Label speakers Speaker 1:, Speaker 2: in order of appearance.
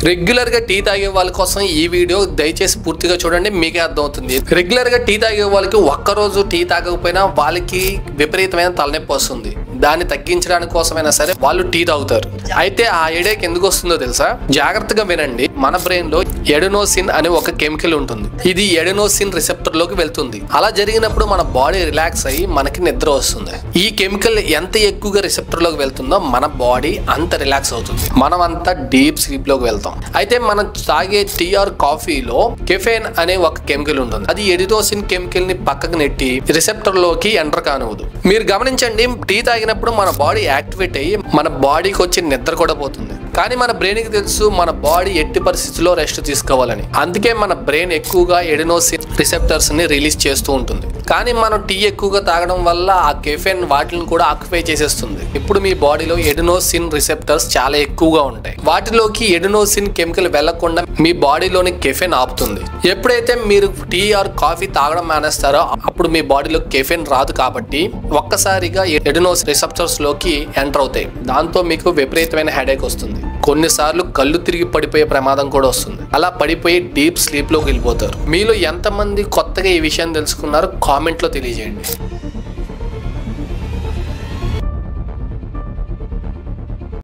Speaker 1: Regular గా tea తాగే వాళ్ళ కోసం ఈ వీడియో దయచేసి పూర్తిగా చూడండి, మీకే అర్థమవుతుంది. రెగ్యులర్ గా టీ తాగే వాళ్ళకి ఒక్కరోజు టీ తాగకపోయినా వాళ్ళకి విపరీతమైన తలనొప్పి వస్తుంది. దాన్ని తగ్గించడానికి కోసమైనా సరే వాళ్ళు టీ తాగుతారు. అయితే ఆ హెడేక్ ఎందుకు వస్తుందో తెలుసా? జాగ్రత్తగా వినండి. మన బ్రెయిన్ లో ఎడెనోసిన్ అనే ఒక కెమికల్ ఉంటుంది. ఇది ఎడెనోసిన్ రిసెప్టర్ లోకి వెళ్తుంది. అలా జరిగినప్పుడు మన బాడీ రిలాక్స్ అయ్యి మనకి నిద్ర వస్తుంది. ఈ కెమికల్ ఎంత ఎక్కువగా రిసెప్టర్ లోకి వెళ్తుందో మన బాడీ అంత రిలాక్స్ అవుతుంది. మనం అంతా డీప్ స్లీప్ లోకి వెళ్తాం. అయితే మనం తాగే టీ ఆర్ కాఫీలో కెఫెన్ అనే ఒక కెమికల్ ఉంటుంది. అది ఎడినోసిన్ కెమికల్ ని పక్కకు నెట్టి రిసెప్టర్ లోకి ఎంటర్ కానివ్వదు. మీరు గమనించండి, టీ తాగినప్పుడు మన బాడీ యాక్టివేట్ అయ్యి మన బాడీకి వచ్చి నిద్ర కూడా పోతుంది. కానీ మన బ్రెయిన్ కి తెలుసు మన బాడీ ఎట్టి పరిస్థితుల్లో రెస్ట్ తీసుకోవాలని. అందుకే మన బ్రెయిన్ ఎక్కువగా ఎడినోసిన్ రిసెప్టర్స్ ని రిలీజ్ చేస్తూ ఉంటుంది. కానీ మనం టీ ఎక్కువగా తాగడం వల్ల ఆ కెఫెన్ వాటిని కూడా ఆక్యుపై చేసేస్తుంది. ఇప్పుడు మీ బాడీలో ఎడినోసిన్ రిసెప్టర్స్ చాలా ఎక్కువగా ఉంటాయి. వాటిలోకి ఎడినోసిన్ కెమికల్ వెళ్లకుండా మీ బాడీలోని కెఫెన్ ఆపుతుంది. ఎప్పుడైతే మీరు టీ ఆర్ కాఫీ తాగడం మానేస్తారో అప్పుడు మీ బాడీలో కెఫెన్ రాదు, కాబట్టి ఒక్కసారిగా ఎడినోసిన్ రిసెప్టర్స్ లోకి ఎంటర్ అవుతాయి. దాంతో మీకు విపరీతమైన హెడేక్ వస్తుంది. కొన్నిసార్లు కళ్ళు తిరిగి పడిపోయే ప్రమాదం కూడా వస్తుంది. అలా పడిపోయి డీప్ స్లీప్ లోకి వెళ్ళిపోతారు. మీలో ఎంతమంది కొత్తగా ఈ విషయం తెలుసుకున్నారో కామెంట్ లో తెలియజేయండి.